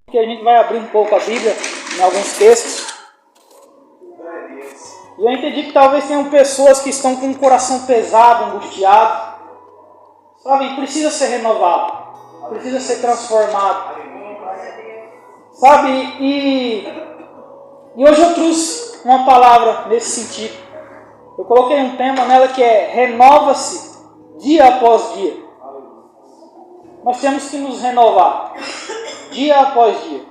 Que a gente vai abrir um pouco a Bíblia em alguns textos. E eu entendi que talvez tenham pessoas que estão com o coração pesado, angustiado, sabe? E precisa ser renovado, precisa ser transformado, sabe? E hoje eu trouxe uma palavra nesse sentido. Eu coloquei um tema nela que é renova-se dia após dia. Nós temos que nos renovar dia após dia.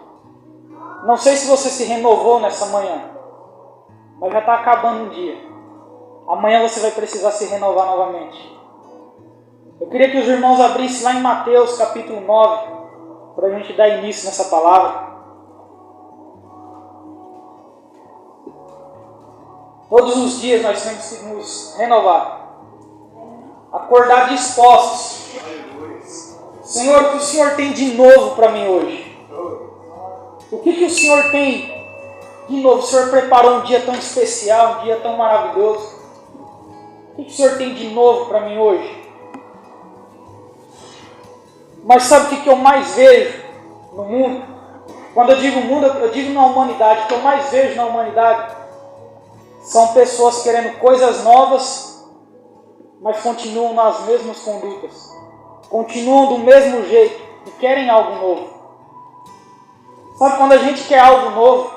Não sei se você se renovou nessa manhã, mas já está acabando um dia. Amanhã você vai precisar se renovar novamente. Eu queria que os irmãos abrissem lá em Mateus capítulo 9, para a gente dar início nessa palavra. Todos os dias nós temos que nos renovar. Acordar dispostos. Senhor, o que o Senhor tem de novo para mim hoje? O que o Senhor tem de novo? O Senhor preparou um dia tão especial, um dia tão maravilhoso. O que o Senhor tem de novo para mim hoje? Mas sabe o que eu mais vejo no mundo? Quando eu digo mundo, eu digo na humanidade. O que eu mais vejo na humanidade são pessoas querendo coisas novas, mas continuam nas mesmas condutas. Continuam do mesmo jeito e querem algo novo. Sabe, quando a gente quer algo novo,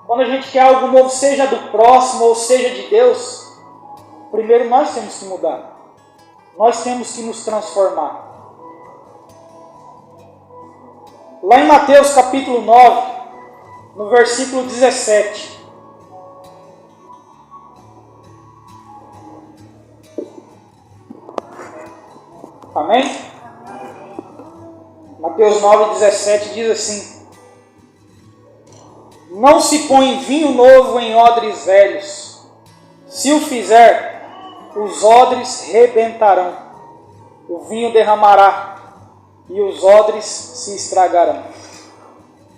quando a gente quer algo novo, seja do próximo ou seja de Deus, primeiro nós temos que mudar. Nós temos que nos transformar. Lá em Mateus capítulo 9, no versículo 17. Amém? Mateus 9, 17 diz assim: não se põe vinho novo em odres velhos. Se o fizer, os odres rebentarão, o vinho derramará e os odres se estragarão.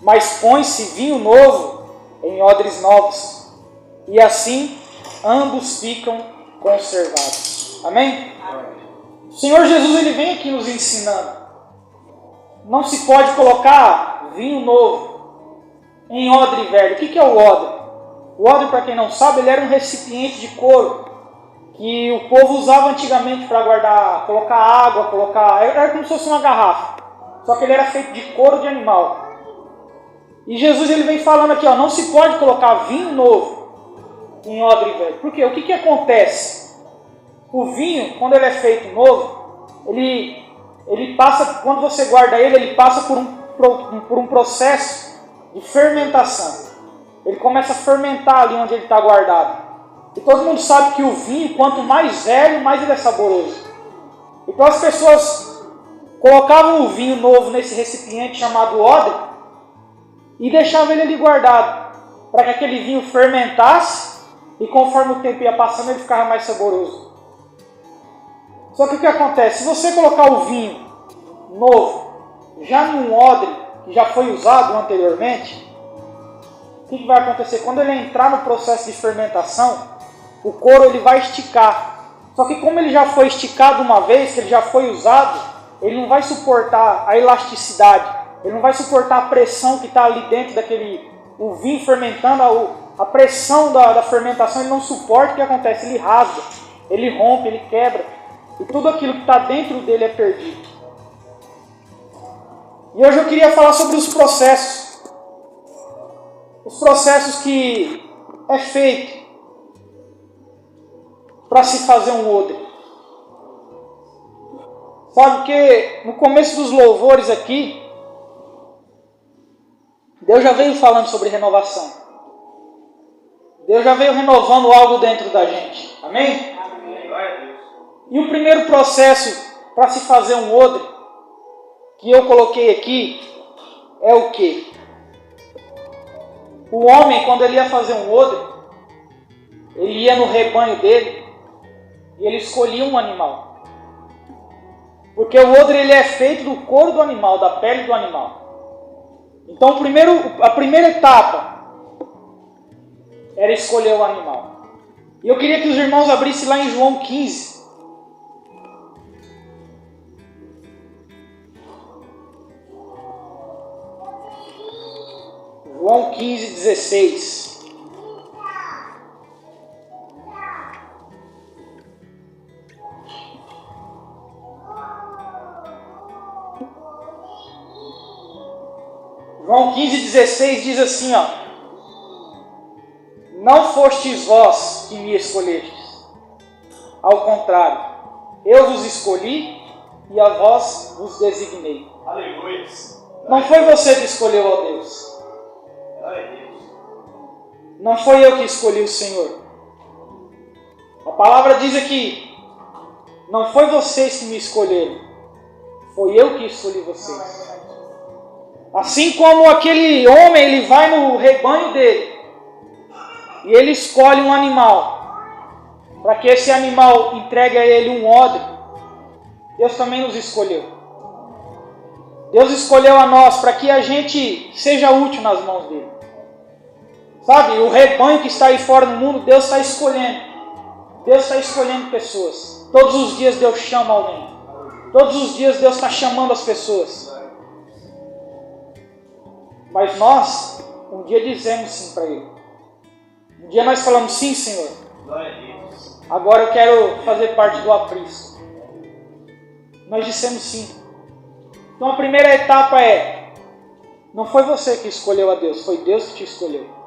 Mas põe-se vinho novo em odres novos, e assim ambos ficam conservados. Amém? O Senhor Jesus, ele vem aqui nos ensinando. Não se pode colocar vinho novo em odre velho. O que é o odre? O odre, para quem não sabe, ele era um recipiente de couro que o povo usava antigamente para guardar, colocar água, era como se fosse uma garrafa. Só que ele era feito de couro de animal. E Jesus, ele vem falando aqui, não se pode colocar vinho novo em odre velho. Por quê? O que acontece? O vinho, quando ele é feito novo, ele passa, quando você guarda ele passa por um processo de fermentação. Ele começa a fermentar ali onde ele está guardado. E todo mundo sabe que o vinho, quanto mais velho, mais ele é saboroso. Então as pessoas colocavam o vinho novo nesse recipiente chamado odre e deixavam ele ali guardado, para que aquele vinho fermentasse e conforme o tempo ia passando ele ficava mais saboroso. Só que o que acontece? Se você colocar o vinho novo já num odre que já foi usado anteriormente, o que vai acontecer? Quando ele entrar no processo de fermentação, o couro ele vai esticar. Só que como ele já foi esticado uma vez, que ele já foi usado, ele não vai suportar a elasticidade, ele não vai suportar a pressão que está ali dentro o vinho fermentando, a pressão da fermentação ele não suporta. O que acontece? Ele rasga, ele rompe, ele quebra. E tudo aquilo que está dentro dele é perdido. E hoje eu queria falar sobre os processos. Os processos que é feito para se fazer um odre. Sabe que no começo dos louvores aqui, Deus já veio falando sobre renovação. Deus já veio renovando algo dentro da gente. Amém? E o primeiro processo para se fazer um odre, que eu coloquei aqui, é o quê? O homem, quando ele ia fazer um odre, ele ia no rebanho dele e ele escolhia um animal. Porque o odre ele é feito do couro do animal, da pele do animal. Então a primeira etapa era escolher o animal. E eu queria que os irmãos abrissem lá em João 15. João 15:16. João 15:16 diz assim, ó: não fostes vós que me escolhestes, ao contrário, eu vos escolhi e a vós vos designei. Aleluia. Não foi você que escolheu a Deus. Não foi eu que escolhi o Senhor. A palavra diz aqui: não foi vocês que me escolheram, foi eu que escolhi vocês. Assim como aquele homem, ele vai no rebanho dele e ele escolhe um animal, para que esse animal entregue a ele um odre. Deus também nos escolheu. Deus escolheu a nós para que a gente seja útil nas mãos dele. Sabe, o rebanho que está aí fora no mundo, Deus está escolhendo. Deus está escolhendo pessoas. Todos os dias Deus chama alguém. Todos os dias Deus está chamando as pessoas. Mas nós, um dia dizemos sim para Ele. Um dia nós falamos: sim, Senhor. Agora eu quero fazer parte do aprisco. Nós dissemos sim. Então a primeira etapa é: não foi você que escolheu a Deus, foi Deus que te escolheu.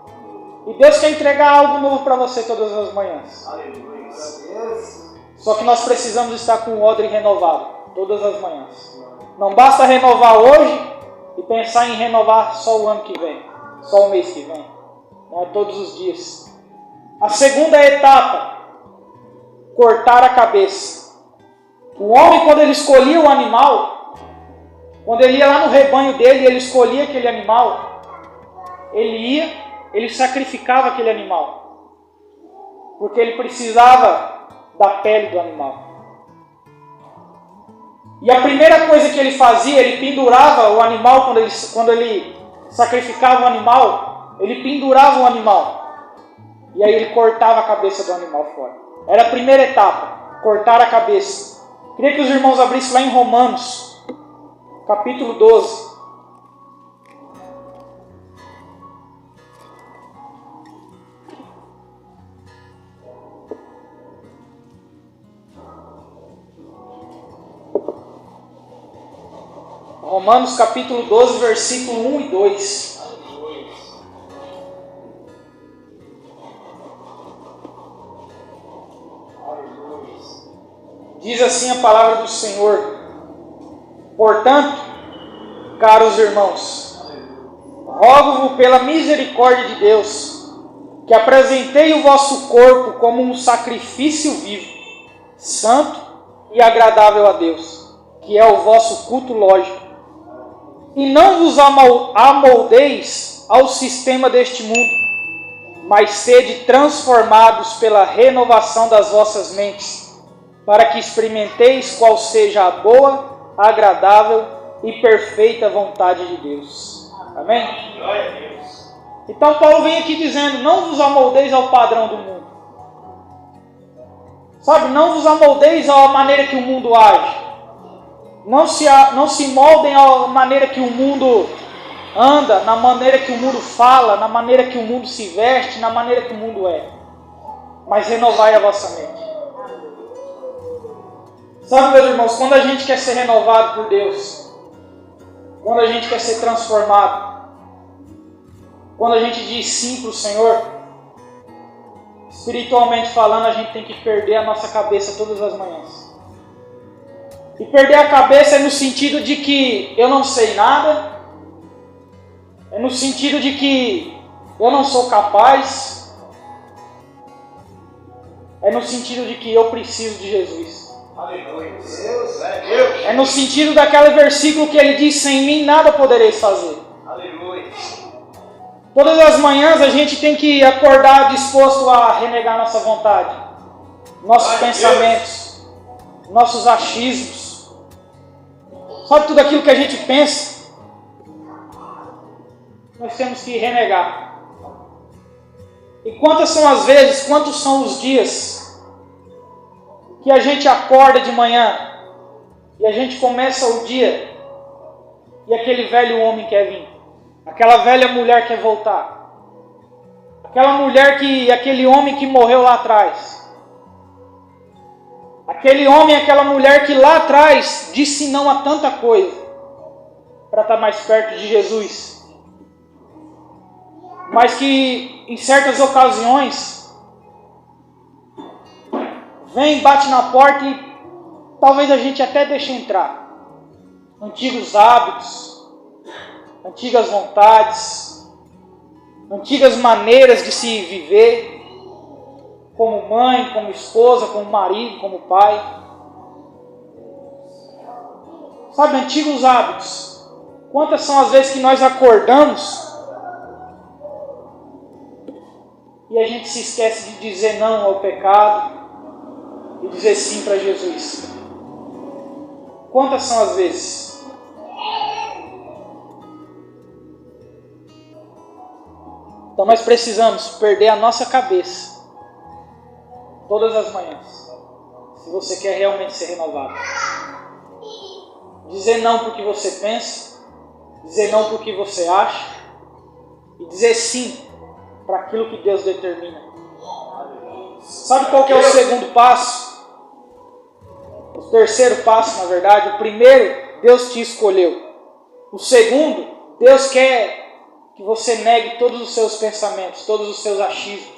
E Deus quer entregar algo novo para você todas as manhãs. Aleluia. Só que nós precisamos estar com o odre renovado todas as manhãs. Não basta renovar hoje e pensar em renovar só o ano que vem, só o mês que vem. Não é todos os dias. A segunda etapa: cortar a cabeça. O homem, quando ele escolhia o animal, quando ele ia lá no rebanho dele e ele escolhia aquele animal, ele sacrificava aquele animal, porque ele precisava da pele do animal. E a primeira coisa que ele fazia, ele pendurava o animal, quando ele sacrificava o animal, ele pendurava o animal. E aí ele cortava a cabeça do animal fora. Era a primeira etapa, cortar a cabeça. Queria que os irmãos abrissem lá em Romanos, capítulo 12. Romanos capítulo 12, versículo 1 e 2. Diz assim a palavra do Senhor: portanto, caros irmãos, rogo-vos pela misericórdia de Deus, que apresentei o vosso corpo como um sacrifício vivo, santo e agradável a Deus, que é o vosso culto lógico. E não vos amoldeis ao sistema deste mundo, mas sede transformados pela renovação das vossas mentes, para que experimenteis qual seja a boa, agradável e perfeita vontade de Deus. Amém? Glória a Deus. Então Paulo vem aqui dizendo: não vos amoldeis ao padrão do mundo. Sabe, não vos amoldeis à maneira que o mundo age. Não se moldem à maneira que o mundo anda, na maneira que o mundo fala, na maneira que o mundo se veste, na maneira que o mundo é. Mas renovai a vossa mente. Sabe, meus irmãos, quando a gente quer ser renovado por Deus, quando a gente quer ser transformado, quando a gente diz sim para o Senhor, espiritualmente falando, a gente tem que perder a nossa cabeça todas as manhãs. E perder a cabeça é no sentido de que eu não sei nada, é no sentido de que eu não sou capaz, é no sentido de que eu preciso de Jesus. Aleluia. Deus, é Deus. É no sentido daquele versículo que ele diz: sem mim nada podereis fazer. Aleluia. Todas as manhãs a gente tem que acordar disposto a renegar nossa vontade, nossos pensamentos, nossos achismos. Sabe, tudo aquilo que a gente pensa, nós temos que renegar. E quantas são as vezes, quantos são os dias que a gente acorda de manhã e a gente começa o dia e aquele velho homem quer vir. Aquela velha mulher quer voltar. Aquele homem que morreu lá atrás. Aquele homem, aquela mulher que lá atrás disse não a tanta coisa para estar mais perto de Jesus. Mas que em certas ocasiões vem, bate na porta e talvez a gente até deixe entrar. Antigos hábitos, antigas vontades, antigas maneiras de se viver, como mãe, como esposa, como marido, como pai. Sabe, antigos hábitos. Quantas são as vezes que nós acordamos e a gente se esquece de dizer não ao pecado e dizer sim para Jesus? Quantas são as vezes? Então nós precisamos perder a nossa cabeça todas as manhãs, se você quer realmente ser renovado. Dizer não porque você pensa, dizer não porque você acha, e dizer sim para aquilo que Deus determina. Sabe qual que é o segundo passo? O terceiro passo, na verdade. O primeiro, Deus te escolheu. O segundo, Deus quer que você negue todos os seus pensamentos, todos os seus achismos.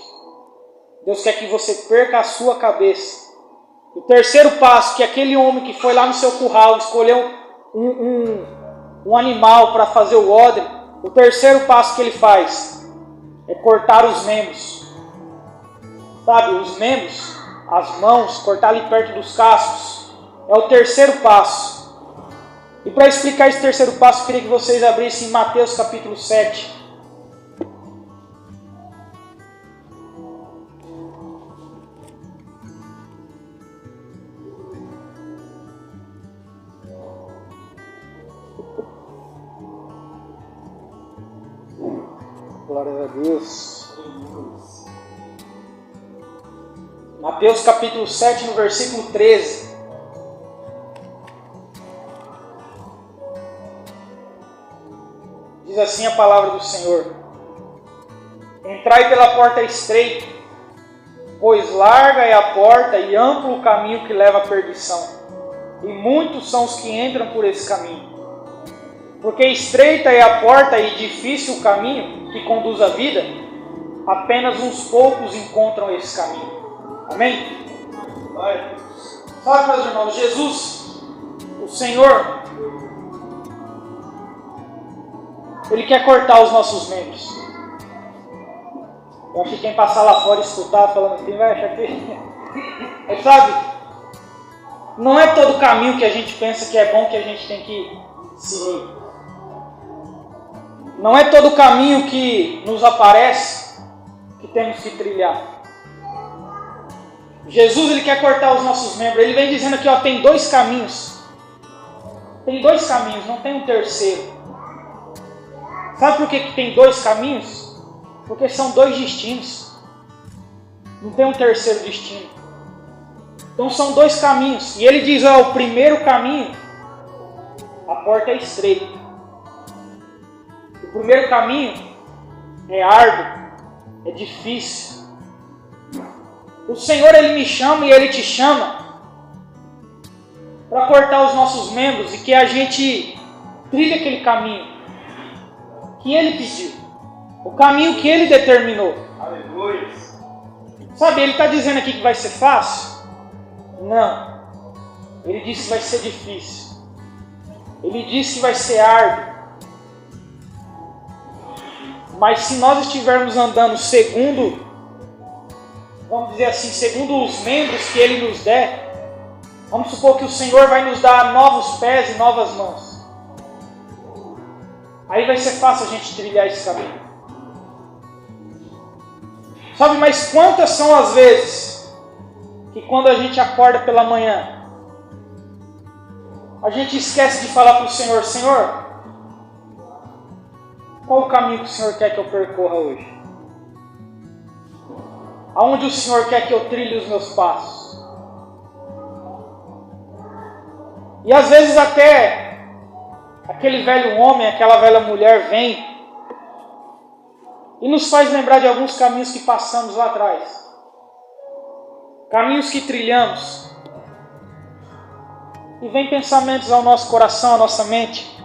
Deus quer que você perca a sua cabeça. O terceiro passo, que aquele homem que foi lá no seu curral, escolheu um animal para fazer o odre, o terceiro passo que ele faz é cortar os membros. Sabe, os membros, as mãos, cortar ali perto dos cascos. É o terceiro passo. E para explicar esse terceiro passo, eu queria que vocês abrissem em Mateus capítulo 7. Glória a Deus. Mateus capítulo 7, no versículo 13. Diz assim a palavra do Senhor: Entrai pela porta estreita, pois larga é a porta e amplo o caminho que leva à perdição, e muitos são os que entram por esse caminho. Porque estreita é a porta e difícil o caminho que conduz à vida, apenas uns poucos encontram esse caminho. Amém? Sabe, meus irmãos, Jesus, o Senhor, Ele quer cortar os nossos membros. Eu acho que quem passar lá fora e escutar falando assim, vai achar que... Mas sabe, não é todo caminho que a gente pensa que é bom que a gente tem que seguir. Não é todo caminho que nos aparece que temos que trilhar. Jesus, Ele quer cortar os nossos membros. Ele vem dizendo aqui, ó, tem dois caminhos. Tem dois caminhos, não tem um terceiro. Sabe por que tem dois caminhos? Porque são dois destinos. Não tem um terceiro destino. Então são dois caminhos. E ele diz, ó, o primeiro caminho, a porta é estreita. O primeiro caminho é árduo, é difícil. O Senhor, Ele me chama e Ele te chama para cortar os nossos membros e que a gente trilhe aquele caminho que Ele pediu, o caminho que Ele determinou. Aleluia. Sabe, Ele está dizendo aqui que vai ser fácil? Não. Ele disse que vai ser difícil. Ele disse que vai ser árduo. Mas se nós estivermos andando segundo, vamos dizer assim, segundo os membros que Ele nos der, vamos supor que o Senhor vai nos dar novos pés e novas mãos. Aí vai ser fácil a gente trilhar esse caminho. Sabe, mas quantas são as vezes que quando a gente acorda pela manhã, a gente esquece de falar para o Senhor, Senhor, qual o caminho que o Senhor quer que eu percorra hoje? Aonde o Senhor quer que eu trilhe os meus passos? E às vezes até aquele velho homem, aquela velha mulher vem E nos faz lembrar de alguns caminhos que passamos lá atrás. Caminhos que trilhamos. E vem pensamentos ao nosso coração, à nossa mente.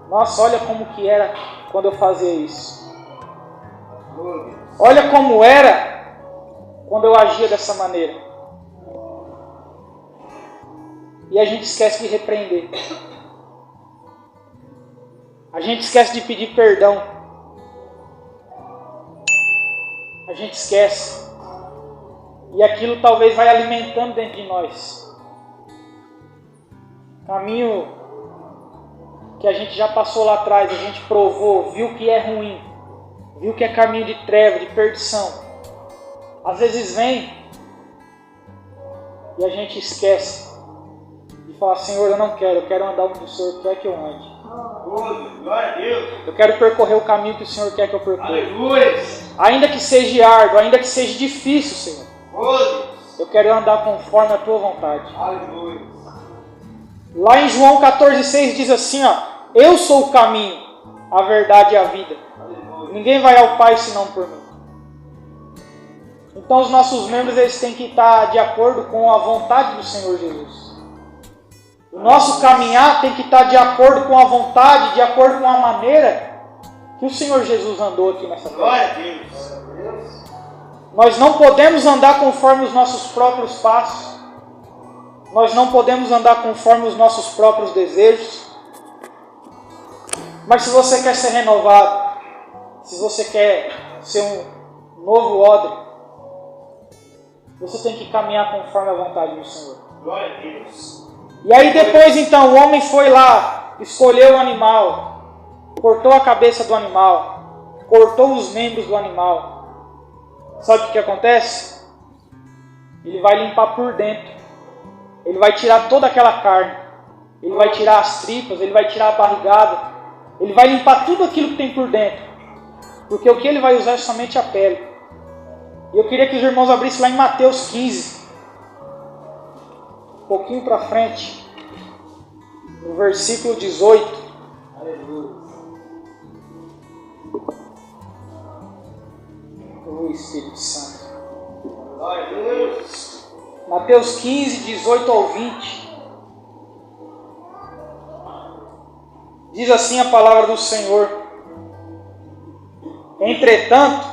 Nossa, olha como que era quando eu fazia isso. Olha como era quando eu agia dessa maneira. E a gente esquece de repreender. A gente esquece de pedir perdão. A gente esquece. E aquilo talvez vai alimentando dentro de nós. Caminho que a gente já passou lá atrás, a gente provou, viu que é ruim. Viu que é caminho de treva, de perdição. Às vezes vem e a gente esquece de falar: Senhor, eu não quero, eu quero andar onde o Senhor quer que eu ande. Glória a Deus. Eu quero percorrer o caminho que o Senhor quer que eu percorra. Aleluia. Ainda que seja árduo, ainda que seja difícil, Senhor. Eu quero andar conforme a Tua vontade. Aleluia. Lá em João 14,6 diz assim, ó: eu sou o caminho, a verdade e a vida. Ninguém vai ao Pai senão por mim. Então os nossos membros eles têm que estar de acordo com a vontade do Senhor Jesus. O nosso caminhar tem que estar de acordo com a vontade, de acordo com a maneira que o Senhor Jesus andou aqui nessa terra. Glória a Deus. Nós não podemos andar conforme os nossos próprios passos. Nós não podemos andar conforme os nossos próprios desejos. Mas se você quer ser renovado, se você quer ser um novo odre, você tem que caminhar conforme a vontade do Senhor. Glória a Deus. E aí depois então o homem foi lá, escolheu o animal, cortou a cabeça do animal, cortou os membros do animal. Sabe o que acontece? Ele vai limpar por dentro. Ele vai tirar toda aquela carne. Ele vai tirar as tripas, ele vai tirar a barrigada. Ele vai limpar tudo aquilo que tem por dentro. Porque o que ele vai usar é somente a pele. E eu queria que os irmãos abrissem lá em Mateus 15. Um pouquinho para frente. No versículo 18. Aleluia. O Espírito Santo. Glória a Deus. Mateus 15, 18 ao 20. Diz assim a palavra do Senhor: entretanto,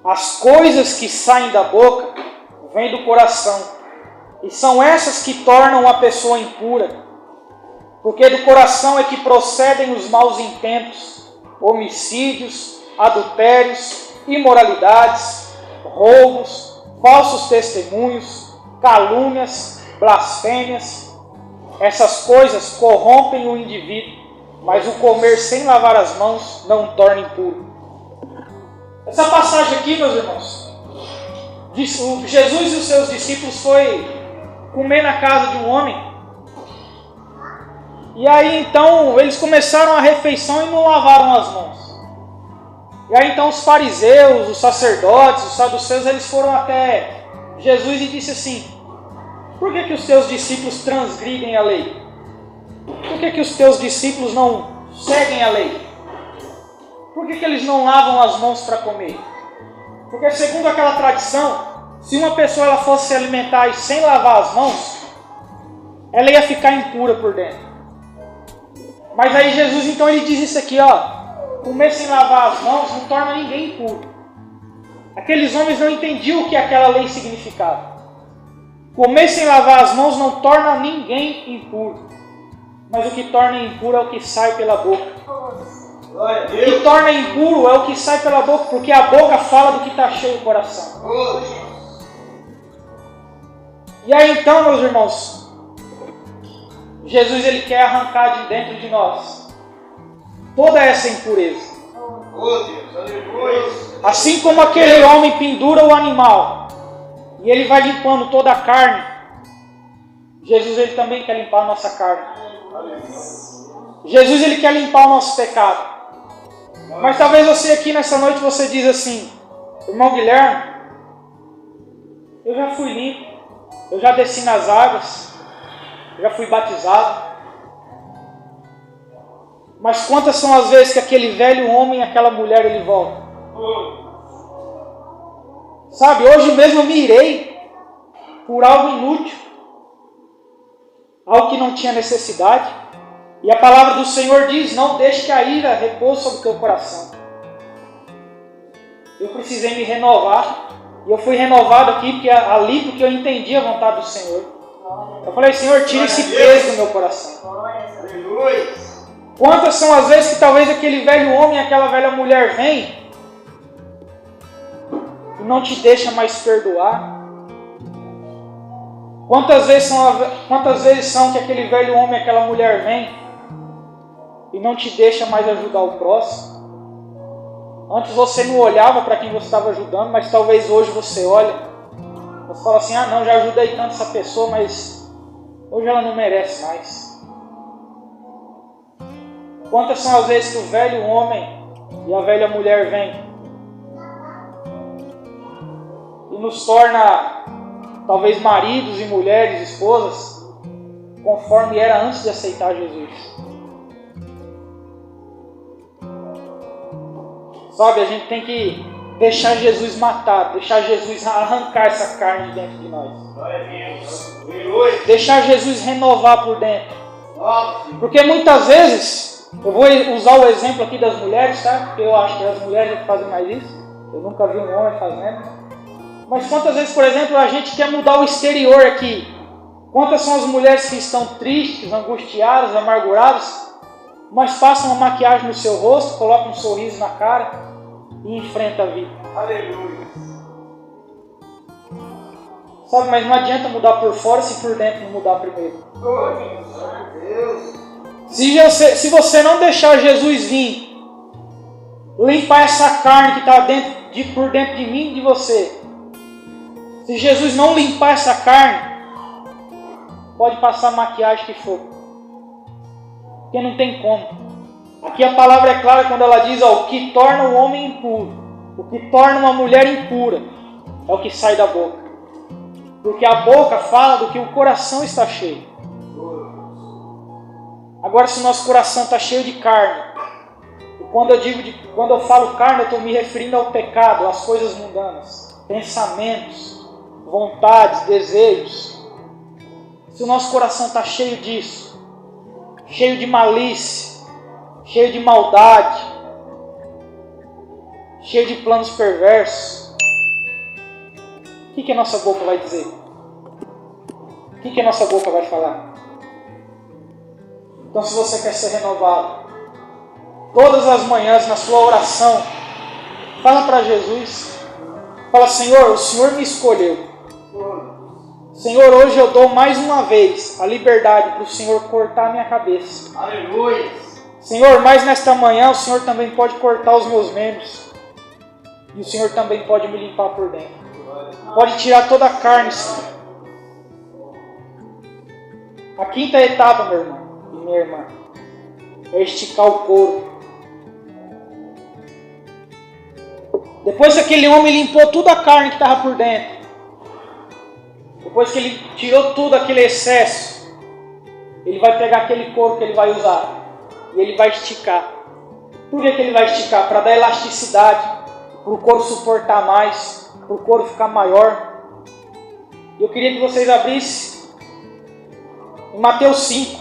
as coisas que saem da boca vêm do coração, e são essas que tornam a pessoa impura. Porque do coração é que procedem os maus intentos, homicídios, adultérios, imoralidades, roubos, falsos testemunhos, calúnias, blasfêmias. Essas coisas corrompem o indivíduo, mas o comer sem lavar as mãos não o torna impuro. Essa passagem aqui, meus irmãos, Jesus e os seus discípulos foi comer na casa de um homem. E aí então eles começaram a refeição e não lavaram as mãos. E aí então os fariseus, os sacerdotes, os saduceus, eles foram até Jesus e disse assim: por que os teus discípulos transgridem a lei? Por que os teus discípulos não seguem a lei? Por que eles não lavam as mãos para comer? Porque segundo aquela tradição, se uma pessoa ela fosse se alimentar e sem lavar as mãos, ela ia ficar impura por dentro. Mas aí Jesus então ele diz isso aqui, ó: comer sem lavar as mãos não torna ninguém impuro. Aqueles homens não entendiam o que aquela lei significava. Comer sem lavar as mãos não torna ninguém impuro. Mas o que torna impuro é o que sai pela boca. Glória a O que Deus. torna impuro é o que sai pela boca, porque a boca fala do que está cheio o coração. E aí então, meus irmãos, Jesus ele quer arrancar de dentro de nós toda essa impureza. Oh Deus, aleluia. Assim como aquele homem pendura o animal e ele vai limpando toda a carne, Jesus ele também quer limpar a nossa carne. Jesus ele quer limpar o nosso pecado. Mas talvez você aqui nessa noite você diz assim: irmão Guilherme, eu já fui limpo, eu já desci nas águas, eu já fui batizado. Mas quantas são as vezes que aquele velho homem e aquela mulher ele volta? Sabe, hoje mesmo eu me irei por algo inútil, algo que não tinha necessidade. E a palavra do Senhor diz: não deixe que a ira repouse sobre o teu coração. Eu precisei me renovar. E eu fui renovado aqui porque eu entendi a vontade do Senhor. Eu falei: Senhor, tira esse peso do meu coração. Quantas são as vezes que talvez aquele velho homem e aquela velha mulher vêm e não te deixa mais perdoar? Quantas vezes são que aquele velho homem e aquela mulher vêm e não te deixa mais ajudar o próximo? Antes você não olhava para quem você estava ajudando, mas talvez hoje você olha. Você fala assim: ah não, já ajudei tanto essa pessoa, mas hoje ela não merece mais. Quantas são as vezes que o velho homem e a velha mulher vêm e nos torna talvez maridos e mulheres, esposas, conforme era antes de aceitar Jesus. Sabe, a gente tem que deixar Jesus matar, deixar Jesus arrancar essa carne de dentro de nós. Deixar Jesus renovar por dentro. Porque muitas vezes, eu vou usar o exemplo aqui das mulheres, tá? Porque eu acho que as mulheres que fazem mais isso. Eu nunca vi um homem fazendo. Mas quantas vezes, por exemplo, a gente quer mudar o exterior aqui? Quantas são as mulheres que estão tristes, angustiadas, amarguradas, mas passam uma maquiagem no seu rosto, colocam um sorriso na cara e enfrentam a vida? Aleluia. Sabe, mas não adianta mudar por fora se por dentro não mudar primeiro. Se você não deixar Jesus vir limpar essa carne que está por dentro de mim e de você, se Jesus não limpar essa carne, pode passar a maquiagem que for, porque não tem como. Aqui a palavra é clara quando ela diz: ó, o que torna o homem impuro, o que torna uma mulher impura, é o que sai da boca. Porque a boca fala do que o coração está cheio. Agora, se o nosso coração está cheio de carne, e quando eu falo carne, eu estou me referindo ao pecado, às coisas mundanas, pensamentos, vontades, desejos. Se o nosso coração está cheio disso, cheio de malícia, cheio de maldade, cheio de planos perversos, o que a nossa boca vai dizer? O que a nossa boca vai falar? Então, se você quer ser renovado, todas as manhãs na sua oração, fala para Jesus. Fala: Senhor, o Senhor me escolheu. Senhor, hoje eu dou mais uma vez a liberdade para o Senhor cortar a minha cabeça. Aleluia. Senhor, mas nesta manhã o Senhor também pode cortar os meus membros. E o Senhor também pode me limpar por dentro. Pode tirar toda a carne, Senhor. A quinta etapa, meu irmão e minha irmã, é esticar o couro. Depois que aquele homem limpou toda a carne que estava por dentro, depois que ele tirou tudo aquele excesso, ele vai pegar aquele couro que ele vai usar e ele vai esticar. Por que ele vai esticar? Para dar elasticidade, para o couro suportar mais, para o couro ficar maior. E eu queria que vocês abrissem em Mateus 5.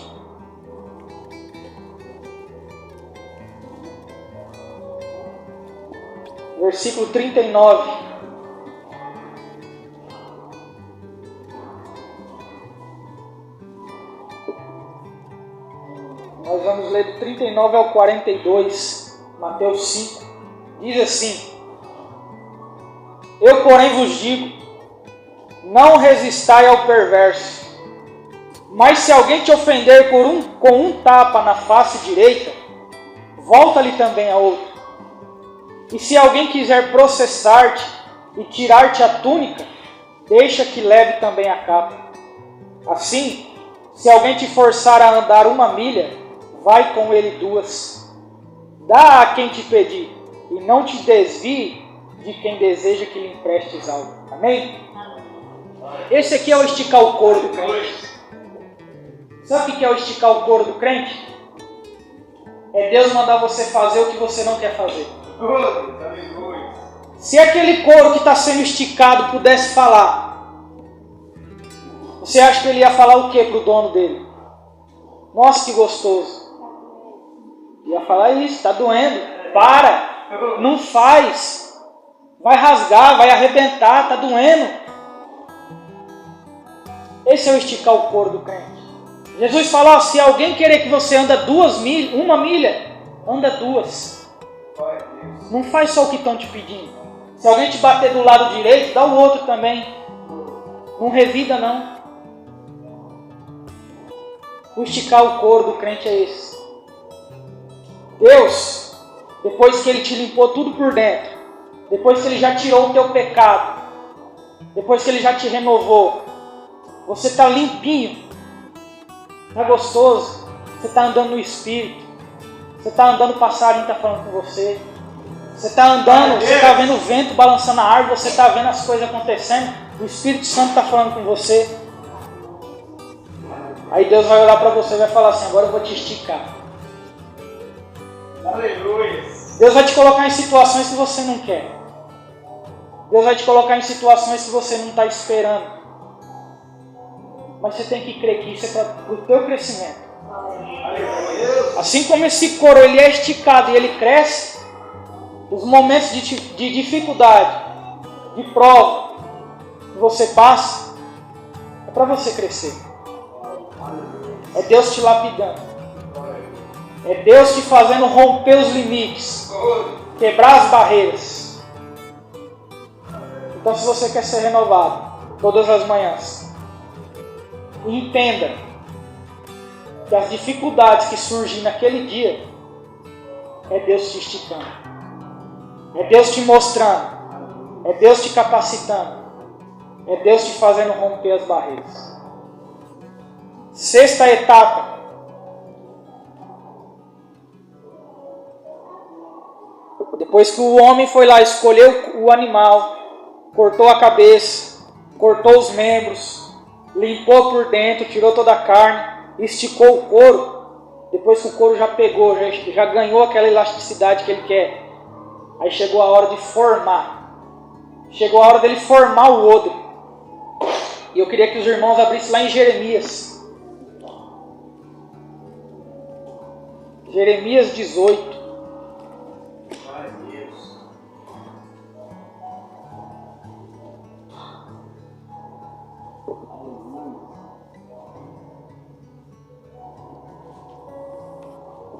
Versículo 39. Nós vamos ler do 39 ao 42, Mateus 5. Diz assim: Eu, porém, vos digo, não resistai ao perverso, mas se alguém te ofender com um tapa na face direita, volta-lhe também a outra. E se alguém quiser processar-te e tirar-te a túnica, deixa que leve também a capa. Assim, se alguém te forçar a andar 1 milha, vai com ele 2. Dá a quem te pedir, e não te desvie de quem deseja que lhe emprestes algo. Amém? Esse aqui é o esticar o couro do crente. Sabe o que é o esticar o couro do crente? É Deus mandar você fazer o que você não quer fazer. Oh, Deus, aleluia. Se aquele couro que está sendo esticado pudesse falar, você acha que ele ia falar o que para o dono dele? Nossa, que gostoso. Ia falar isso, está doendo. Para, não faz. Vai rasgar, vai arrebentar, está doendo. Esse é o esticar o couro do crente. Jesus falou, se alguém querer que você anda 1 milha, anda 2. Não faz só o que estão te pedindo. Se alguém te bater do lado direito, dá o outro também. Não revida não. O esticar o couro do crente é esse. Deus, depois que Ele te limpou tudo por dentro, depois que Ele já tirou o teu pecado, depois que Ele já te renovou, você está limpinho, está gostoso, você está andando no Espírito, você está andando, o passarinho está falando com você, você está andando, você está vendo o vento balançando a árvore, você está vendo as coisas acontecendo, o Espírito Santo está falando com você. Aí Deus vai olhar para você e vai falar assim, agora eu vou te esticar. Aleluia. Deus vai te colocar em situações que você não quer. Deus vai te colocar em situações que você não está esperando. Mas você tem que crer que isso é para o teu crescimento. Assim como esse couro ele é esticado e ele cresce, os momentos de dificuldade, de prova que você passa, é para você crescer. É Deus te lapidando. É Deus te fazendo romper os limites, quebrar as barreiras. Então, se você quer ser renovado todas as manhãs, entenda que as dificuldades que surgem naquele dia é Deus te esticando, é Deus te mostrando, é Deus te capacitando, é Deus te fazendo romper as barreiras. 6ª etapa. Depois que o homem foi lá, escolheu o animal, cortou a cabeça, cortou os membros, limpou por dentro, tirou toda a carne, esticou o couro. Depois que o couro já pegou, já ganhou aquela elasticidade que ele quer, aí chegou a hora de formar. Chegou a hora dele formar o odre. E eu queria que os irmãos abrissem lá em Jeremias. Jeremias 18.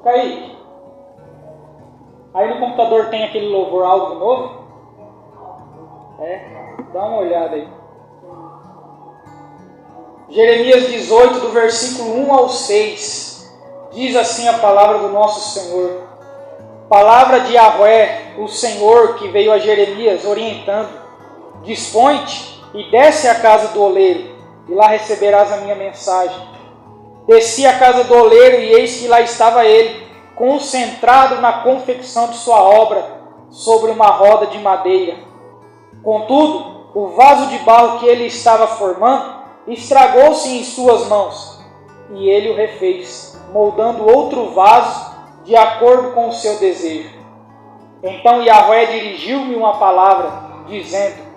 Kaique, aí no computador tem aquele louvor algo novo? Dá uma olhada aí. Jeremias 18, do versículo 1 ao 6. Diz assim a palavra do nosso Senhor. Palavra de Yahvé, o Senhor, que veio a Jeremias orientando. Dispõe-te e desce à casa do oleiro, e lá receberás a minha mensagem. Desci à casa do oleiro, e eis que lá estava ele, concentrado na confecção de sua obra, sobre uma roda de madeira. Contudo, o vaso de barro que ele estava formando estragou-se em suas mãos, e ele o refez, moldando outro vaso de acordo com o seu desejo. Então Yahvé dirigiu-me uma palavra, dizendo: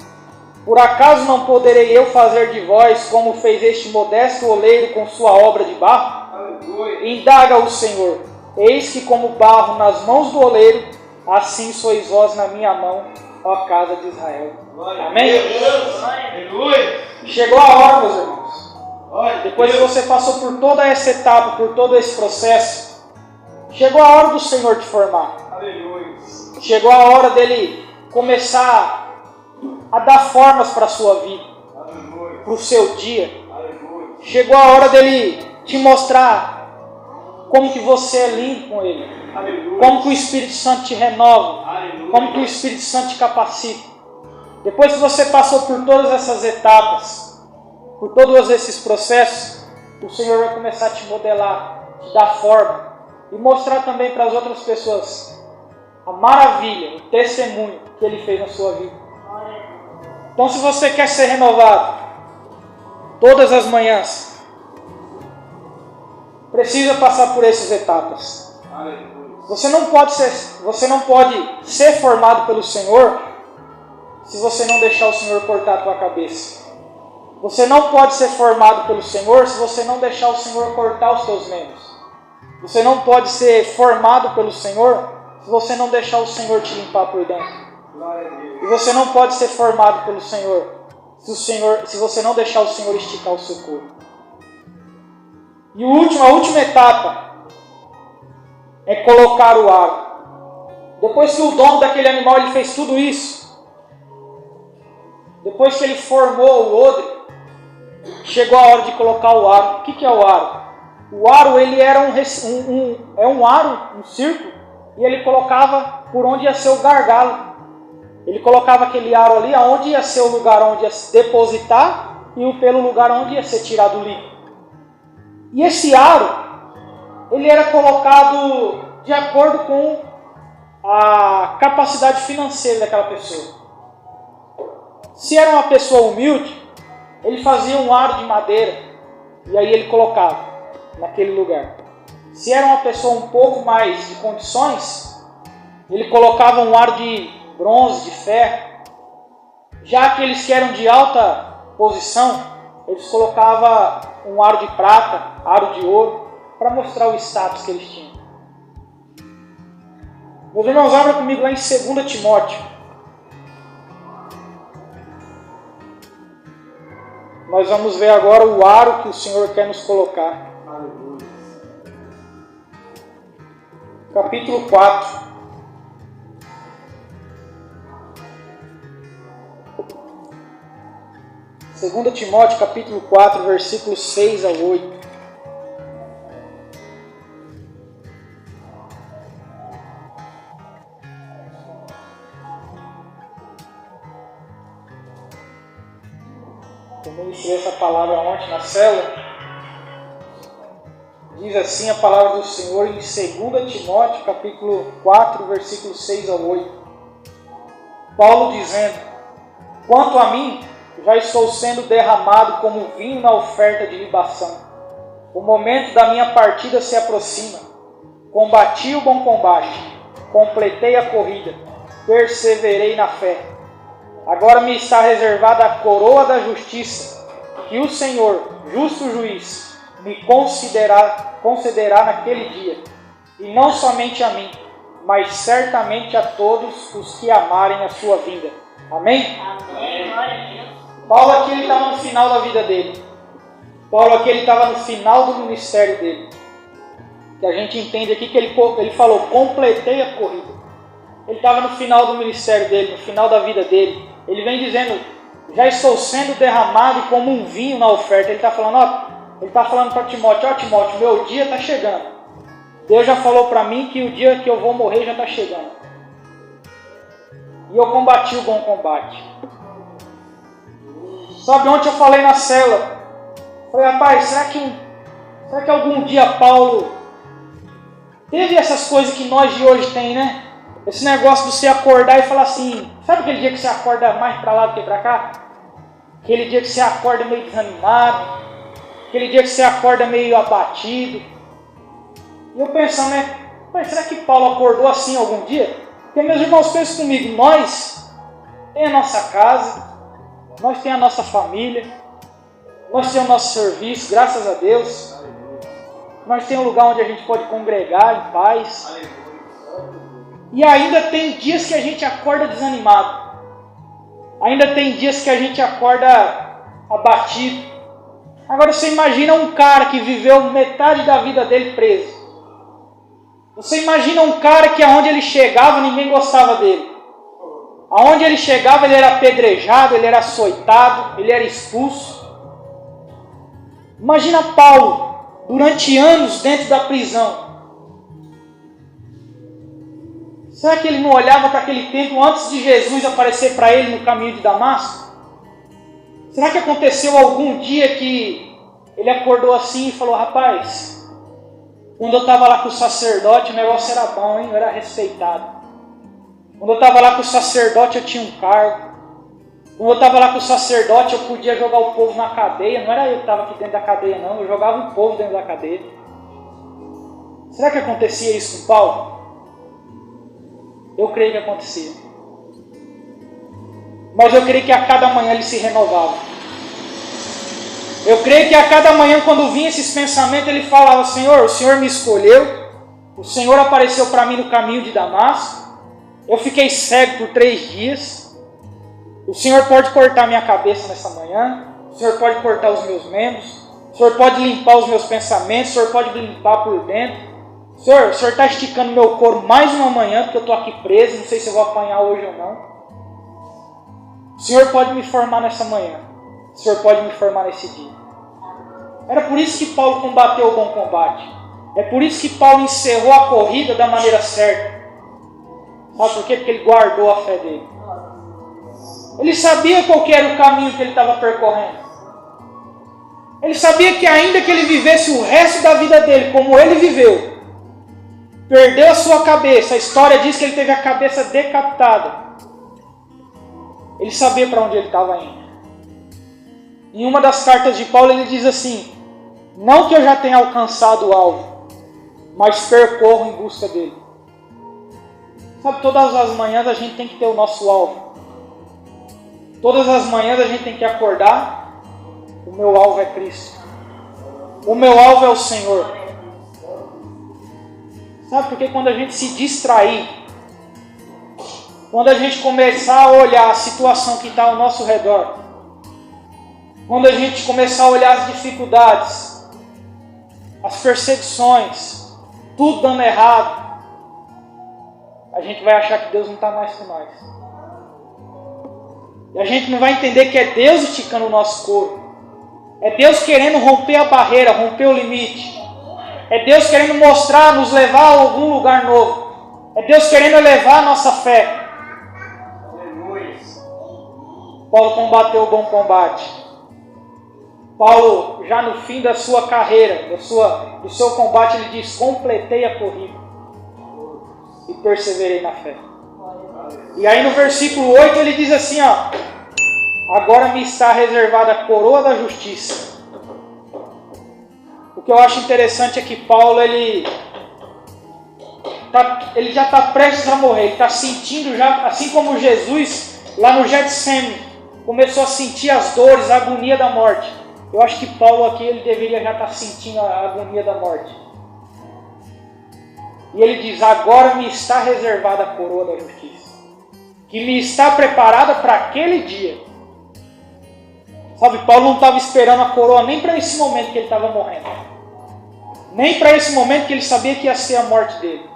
por acaso não poderei eu fazer de vós como fez este modesto oleiro com sua obra de barro? Aleluia. Indaga o Senhor: eis que como barro nas mãos do oleiro, assim sois vós na minha mão, ó casa de Israel. Glória. Amém? Aleluia. Chegou a hora, meus irmãos. Depois que você passou por toda essa etapa, por todo esse processo, chegou a hora do Senhor te formar. Aleluia. Chegou a hora dele começar a dar formas para a sua vida, para o seu dia. Aleluia. Chegou a hora dele te mostrar como que você é lindo com ele. Aleluia. Como que o Espírito Santo te renova. Aleluia. Como que o Espírito Santo te capacita. Depois que você passou por todas essas etapas, por todos esses processos, o Senhor vai começar a te modelar, te dar forma e mostrar também para as outras pessoas a maravilha, o testemunho que Ele fez na sua vida. Então, se você quer ser renovado todas as manhãs, precisa passar por essas etapas. Você não pode ser formado pelo Senhor se você não deixar o Senhor cortar a tua cabeça. Você não pode ser formado pelo Senhor se você não deixar o Senhor cortar os teus membros. Você não pode ser formado pelo Senhor se você não deixar o Senhor te limpar por dentro. E você não pode ser formado pelo Senhor se você não deixar o Senhor esticar o seu corpo. E a última etapa é colocar o aro. Depois que o dono daquele animal ele fez tudo isso, depois que ele formou o odre, chegou a hora de colocar o aro. O que é o aro? O aro ele era um aro, um círculo, e ele colocava por onde ia ser o gargalo. Ele colocava aquele aro ali, aonde ia ser o lugar onde ia se depositar e pelo lugar onde ia ser tirado o líquido. E esse aro, ele era colocado de acordo com a capacidade financeira daquela pessoa. Se era uma pessoa humilde, ele fazia um aro de madeira e aí ele colocava naquele lugar. Se era uma pessoa um pouco mais de condições, ele colocava um aro de bronze, de ferro. Já aqueles que eram de alta posição, eles colocavam um aro de prata, aro de ouro, para mostrar o status que eles tinham. Meus irmãos, abra comigo lá em 2 Timóteo. Nós vamos ver agora o aro que o Senhor quer nos colocar. Aleluia. Capítulo 4. Segunda Timóteo, capítulo 4, versículos 6 ao 8. Eu ministrei essa palavra ontem na célula. Diz assim a palavra do Senhor em 2 Timóteo, capítulo 4, versículos 6 ao 8. Paulo dizendo: quanto a mim, já estou sendo derramado como vinho na oferta de libação. O momento da minha partida se aproxima. Combati o bom combate, completei a corrida, perseverei na fé. Agora me está reservada a coroa da justiça, que o Senhor, justo juiz, me concederá naquele dia, e não somente a mim, mas certamente a todos os que amarem a sua vinda. Amém? Amém. Glória a Deus. Paulo aqui ele estava no final da vida dele. Paulo aqui ele estava no final do ministério dele. Que a gente entende aqui que ele falou, completei a corrida. Ele estava no final do ministério dele, no final da vida dele. Ele vem dizendo, já estou sendo derramado como um vinho na oferta. Ele está falando para Timóteo, Timóteo, meu dia está chegando. Deus já falou para mim que o dia que eu vou morrer já está chegando. E eu combati o bom combate. Sabe, ontem eu falei na cela, falei, rapaz, será que algum dia Paulo teve essas coisas que nós de hoje tem, né? Esse negócio de você acordar e falar assim, sabe aquele dia que você acorda mais para lá do que para cá? Aquele dia que você acorda meio desanimado, aquele dia que você acorda meio abatido. E eu pensando, né, mas será que Paulo acordou assim algum dia? Porque, meus irmãos, pensem comigo, nós temos a nossa casa, nós temos a nossa família, nós temos o nosso serviço, graças a Deus. Nós temos um lugar onde a gente pode congregar em paz. E ainda tem dias que a gente acorda desanimado. Ainda tem dias que a gente acorda abatido. Agora você imagina um cara que viveu metade da vida dele preso. Você imagina um cara que aonde ele chegava ninguém gostava dele. Aonde ele chegava ele era apedrejado, ele era açoitado, ele era expulso. Imagina Paulo, durante anos dentro da prisão. Será que ele não olhava para aquele tempo antes de Jesus aparecer para ele no caminho de Damasco? Será que aconteceu algum dia que ele acordou assim e falou, rapaz, quando eu estava lá com o sacerdote o negócio era bom, hein? Eu era respeitado. Quando eu estava lá com o sacerdote eu tinha um cargo. Quando eu estava lá com o sacerdote eu podia jogar o povo na cadeia. Não era eu que estava aqui dentro da cadeia não, eu jogava o povo dentro da cadeia. Será que acontecia isso com Paulo? Eu creio que acontecia. Mas eu creio que a cada manhã ele se renovava. Eu creio que a cada manhã, quando vinha esses pensamentos, ele falava: Senhor, o Senhor me escolheu, o Senhor apareceu para mim no caminho de Damasco, eu fiquei cego por 3 dias, o Senhor pode cortar minha cabeça nessa manhã, o Senhor pode cortar os meus membros, o Senhor pode limpar os meus pensamentos, o Senhor pode me limpar por dentro. Senhor, o Senhor está esticando meu couro mais uma manhã, porque eu estou aqui preso, não sei se eu vou apanhar hoje ou não. O Senhor pode me formar nessa manhã, o Senhor pode me formar nesse dia. Era por isso que Paulo combateu o bom combate. É por isso que Paulo encerrou a corrida da maneira certa. Sabe por quê? Porque ele guardou a fé dele. Ele sabia qual que era o caminho que ele estava percorrendo. Ele sabia que ainda que ele vivesse o resto da vida dele como ele viveu, perdeu a sua cabeça, a história diz que ele teve a cabeça decapitada. Ele sabia para onde ele estava indo. Em uma das cartas de Paulo ele diz assim: não que eu já tenha alcançado o alvo, mas percorro em busca dele. Sabe, todas as manhãs a gente tem que ter o nosso alvo. Todas as manhãs a gente tem que acordar: o meu alvo é Cristo. O meu alvo é o Senhor. Sabe, porque quando a gente se distrair, quando a gente começar a olhar a situação que está ao nosso redor, quando a gente começar a olhar as dificuldades, as perseguições, tudo dando errado, a gente vai achar que Deus não está mais com nós. E a gente não vai entender que é Deus esticando o nosso corpo. É Deus querendo romper a barreira, romper o limite. É Deus querendo mostrar, nos levar a algum lugar novo. É Deus querendo elevar a nossa fé. Paulo combateu o bom combate. Paulo, já no fim da sua carreira, do seu combate, ele diz: completei a corrida e perseverei na fé. E aí no versículo 8 ele diz assim, ó: agora me está reservada a coroa da justiça. O que eu acho interessante é que Paulo, ele já está prestes a morrer. Ele está sentindo já, assim como Jesus lá no Getsemane começou a sentir as dores, a agonia da morte. Eu acho que Paulo aqui, ele deveria já estar sentindo a agonia da morte. E ele diz: agora me está reservada a coroa da justiça, que me está preparada para aquele dia. Sabe, Paulo não estava esperando a coroa nem para esse momento que ele estava morrendo, nem para esse momento que ele sabia que ia ser a morte dele.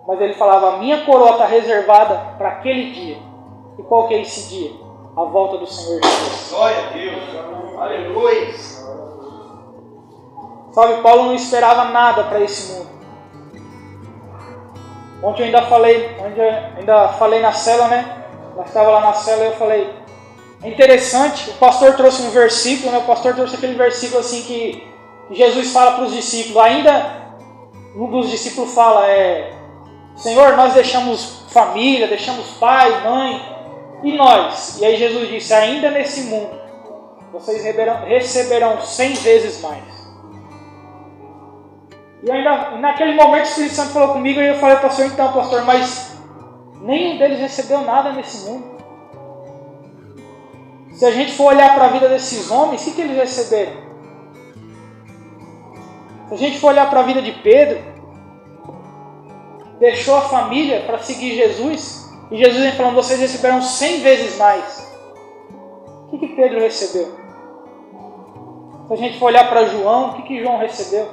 Mas ele falava: a minha coroa está reservada para aquele dia. E qual que é esse dia? A volta do Senhor Jesus. Glória a Deus. Aleluia. Sabe, Paulo não esperava nada para esse mundo. Ontem eu ainda falei na cela, né? Nós estava lá na cela e eu falei: é interessante, o pastor trouxe um versículo, né? O pastor trouxe aquele versículo assim que Jesus fala para os discípulos. Ainda um dos discípulos fala: Senhor, nós deixamos família, deixamos pai, mãe, e nós? E aí Jesus disse: ainda nesse mundo vocês receberão 100 vezes mais. E ainda naquele momento o Espírito Santo falou comigo e eu falei: pastor, então pastor, mas nenhum deles recebeu nada nesse mundo. Se a gente for olhar para a vida desses homens, o que eles receberam? Se a gente for olhar para a vida de Pedro, deixou a família para seguir Jesus, e Jesus vem falando: vocês receberão 100 vezes mais. O que Pedro recebeu? Se a gente for olhar para João, o que João recebeu?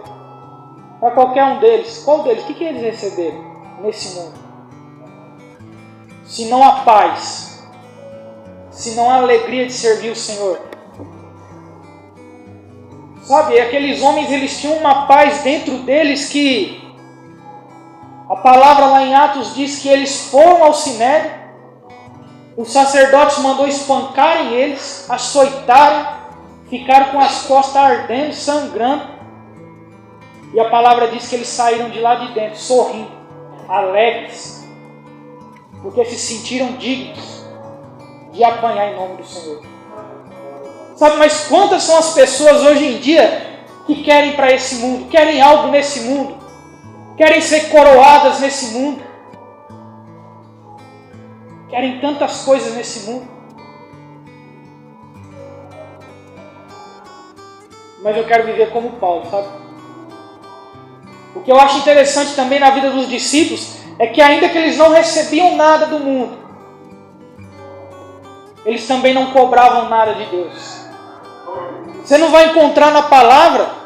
Para qualquer um deles, qual deles? O que eles receberam nesse mundo? Se não a paz, se não a alegria de servir o Senhor. Sabe, aqueles homens, eles tinham uma paz dentro deles que a palavra lá em Atos diz que eles foram ao sinédrio, os sacerdotes mandou espancarem eles, açoitarem, ficaram com as costas ardendo, sangrando. E a palavra diz que eles saíram de lá de dentro sorrindo, alegres, porque se sentiram dignos de apanhar em nome do Senhor. Sabe, mas quantas são as pessoas hoje em dia que querem para esse mundo, querem algo nesse mundo, querem ser coroadas nesse mundo, querem tantas coisas nesse mundo. Mas eu quero viver como Paulo, sabe? O que eu acho interessante também na vida dos discípulos é que ainda que eles não recebiam nada do mundo, eles também não cobravam nada de Deus. Você não vai encontrar na palavra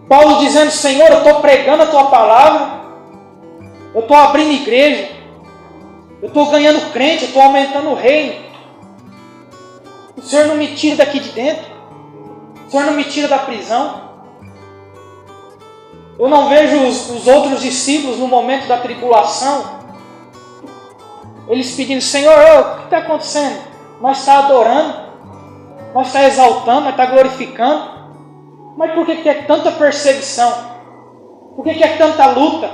Paulo dizendo: Senhor, eu estou pregando a tua palavra, eu estou abrindo igreja, eu estou ganhando crente, eu estou aumentando o reino. O Senhor não me tira daqui de dentro, o Senhor não me tira da prisão. Eu não vejo os outros discípulos no momento da tribulação, eles pedindo: Senhor, o que está acontecendo? Nós estamos adorando, nós estamos exaltando, nós estamos glorificando. Mas por que é tanta perseguição? Por que é tanta luta?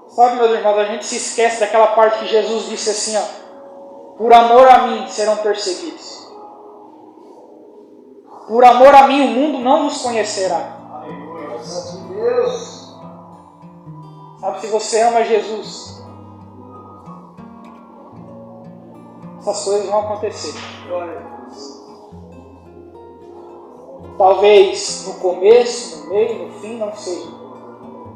Sabe, meus irmãos, a gente se esquece daquela parte que Jesus disse assim, ó: por amor a mim serão perseguidos. Por amor a mim o mundo não vos conhecerá. Deus. Sabe, se você ama Jesus, essas coisas vão acontecer. Talvez no começo, no meio, no fim, não sei.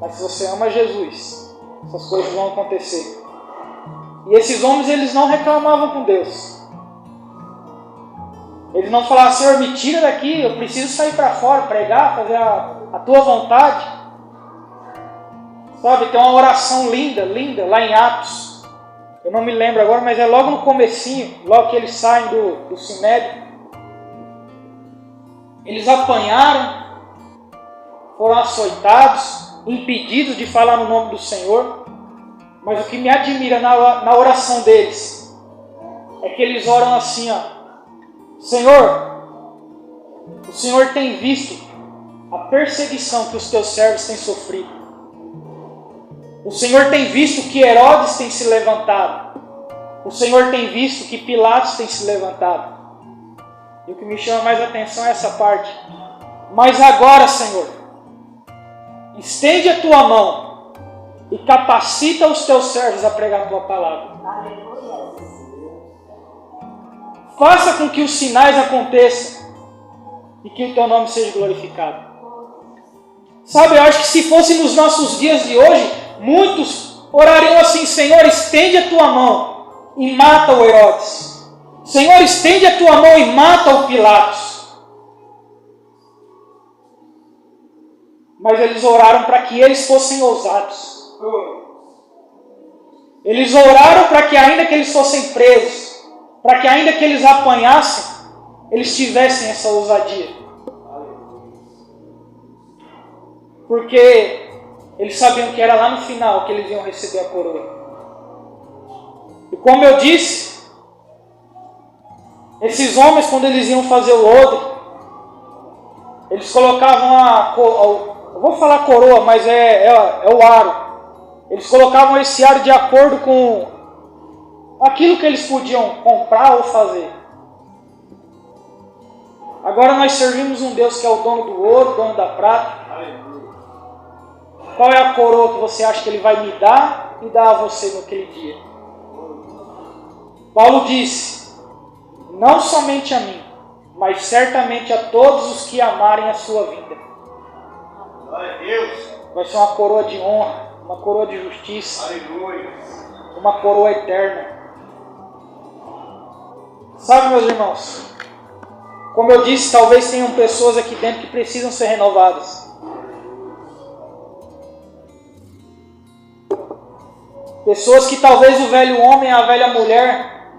Mas se você ama Jesus, essas coisas vão acontecer. E esses homens, eles não reclamavam com Deus. Eles não falavam: Senhor, me tira daqui, eu preciso sair para fora, pregar, fazer a tua vontade. Sabe, tem uma oração linda, lá em Atos. Eu não me lembro agora, mas é logo no comecinho, logo que eles saem do Sinédrio. Eles apanharam, foram açoitados, impedidos de falar no nome do Senhor. Mas o que me admira na oração deles é que eles oram assim, ó: Senhor, o Senhor tem visto a perseguição que os teus servos têm sofrido. O Senhor tem visto que Herodes tem se levantado. O Senhor tem visto que Pilatos tem se levantado. E o que me chama mais atenção é essa parte: mas agora, Senhor, estende a tua mão e capacita os teus servos a pregar a tua palavra. Faça com que os sinais aconteçam e que o teu nome seja glorificado. Sabe, eu acho que se fosse nos nossos dias de hoje, muitos orariam assim: Senhor, estende a tua mão e mata o Herodes. Senhor, estende a tua mão e mata o Pilatos. Mas eles oraram para que eles fossem ousados. Eles oraram para que ainda que eles fossem presos, para que ainda que eles apanhassem, eles tivessem essa ousadia. Porque eles sabiam que era lá no final que eles iam receber a coroa. E como eu disse, esses homens, quando eles iam fazer o odre, eles colocavam eu vou falar coroa, mas é o aro. Eles colocavam esse aro de acordo com aquilo que eles podiam comprar ou fazer. Agora nós servimos um Deus que é o dono do ouro, dono da prata. Qual é a coroa que você acha que Ele vai me dar e dar a você naquele dia? Paulo disse: não somente a mim, mas certamente a todos os que amarem a sua vida. Vai ser uma coroa de honra, uma coroa de justiça, uma coroa eterna. Sabe, meus irmãos, como eu disse, talvez tenham pessoas aqui dentro que precisam ser renovadas. Pessoas que talvez o velho homem, a velha mulher,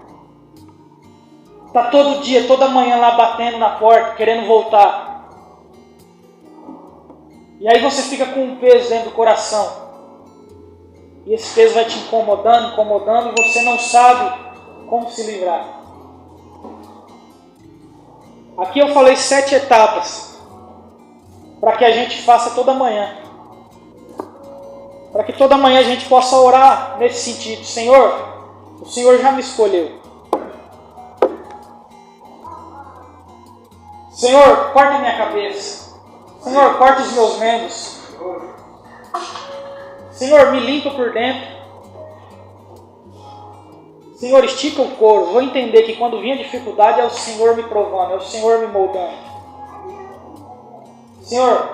está todo dia, toda manhã lá batendo na porta, querendo voltar. E aí você fica com um peso dentro do coração. E esse peso vai te incomodando, e você não sabe como se livrar. Aqui eu falei 7 etapas para que a gente faça toda manhã. Para que toda manhã a gente possa orar nesse sentido: Senhor, o Senhor já me escolheu. Senhor, corta minha cabeça. Senhor, corta os meus membros. Senhor, me limpa por dentro. Senhor, estica o couro. Vou entender que quando vinha dificuldade é o Senhor me provando, é o Senhor me moldando. Senhor,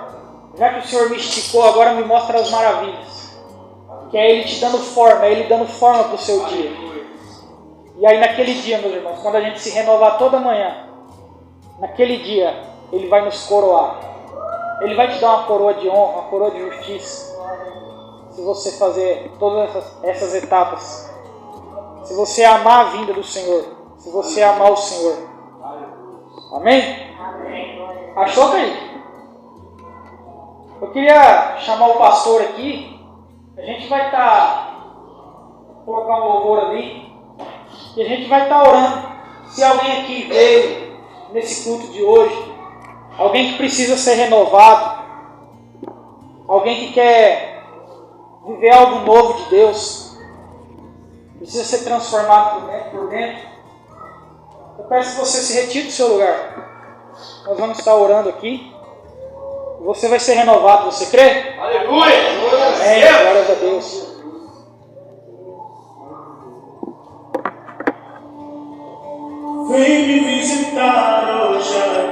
já que o Senhor me esticou, agora me mostra as maravilhas. Que é Ele te dando forma, é Ele dando forma para o seu dia. E aí naquele dia, meus irmãos, quando a gente se renovar toda manhã, naquele dia, Ele vai nos coroar. Ele vai te dar uma coroa de honra, uma coroa de justiça. Se você fazer todas essas etapas. Se você amar a vinda do Senhor. Se você amar o Senhor. Amém? Amém. Achou, Kaique? Eu queria chamar o pastor aqui. A gente vai colocar um louvor ali. E a gente vai estar orando. Se alguém aqui veio nesse culto de hoje, alguém que precisa ser renovado, alguém que quer viver algo novo de Deus, precisa ser transformado por dentro, eu peço que você se retire do seu lugar. Nós vamos estar orando aqui. Você vai ser renovado, você crê? Aleluia! Amém, glórias a Deus. Vem me visitar hoje.